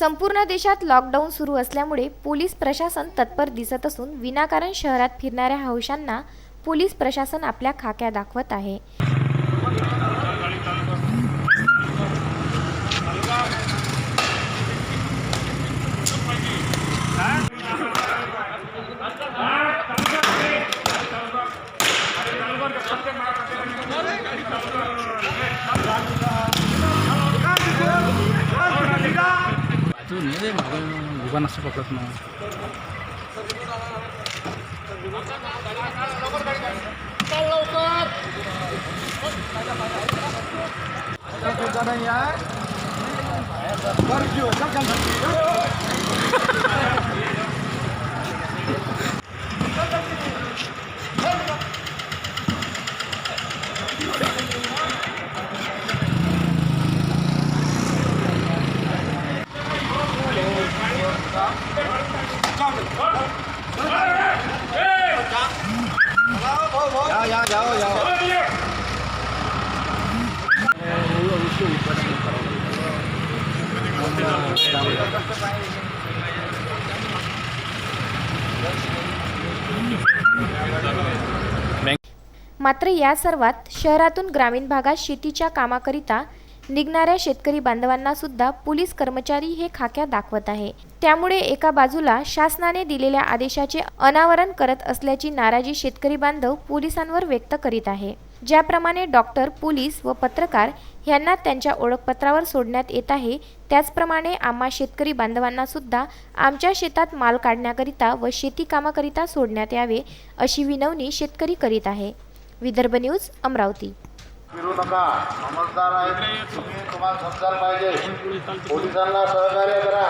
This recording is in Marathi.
संपूर्ण देशात लॉकडाऊन सुरू असल्यामुळे पोलीस प्रशासन तत्पर दिसत असून विनाकारण शहरात फिरणाऱ्या हौशांना पोलीस प्रशासन आपल्या खाक्या दाखवत आहे। तू नाही उभा नसतो पकडत ना मात्र या सर्वात शहरातून ग्रामीण भागात शेतीच्या कामाकरिता निघणाऱ्या शेतकरी बांधवांना सुद्धा पोलीस कर्मचारी हे खाक्या दाखवत आहे। त्यामुळे एका बाजूला शासनाने दिलेल्या आदेशाचे अनावरण करत असल्याची नाराजी शेतकरी बांधव पोलिसांवर व्यक्त करीत आहे। ज्याप्रमाणे डॉक्टर, पोलीस व पत्रकार यांना त्यांच्या ओळखपत्रावर सोडण्यात येत आहे, त्याचप्रमाणे आम्हा शेतकरी बांधवांना सुद्धा आमच्या शेतात माल काढण्याकरिता व शेती कामाकरिता सोडण्यात यावे अशी विनवणी शेतकरी करीत आहे। विदर्भ न्यूज, अमरावती। फिरू नका, समजदार आहे तुम्ही, तुम्हाला समजायला पाहिजे, पोलिसांना सहकार्य करा।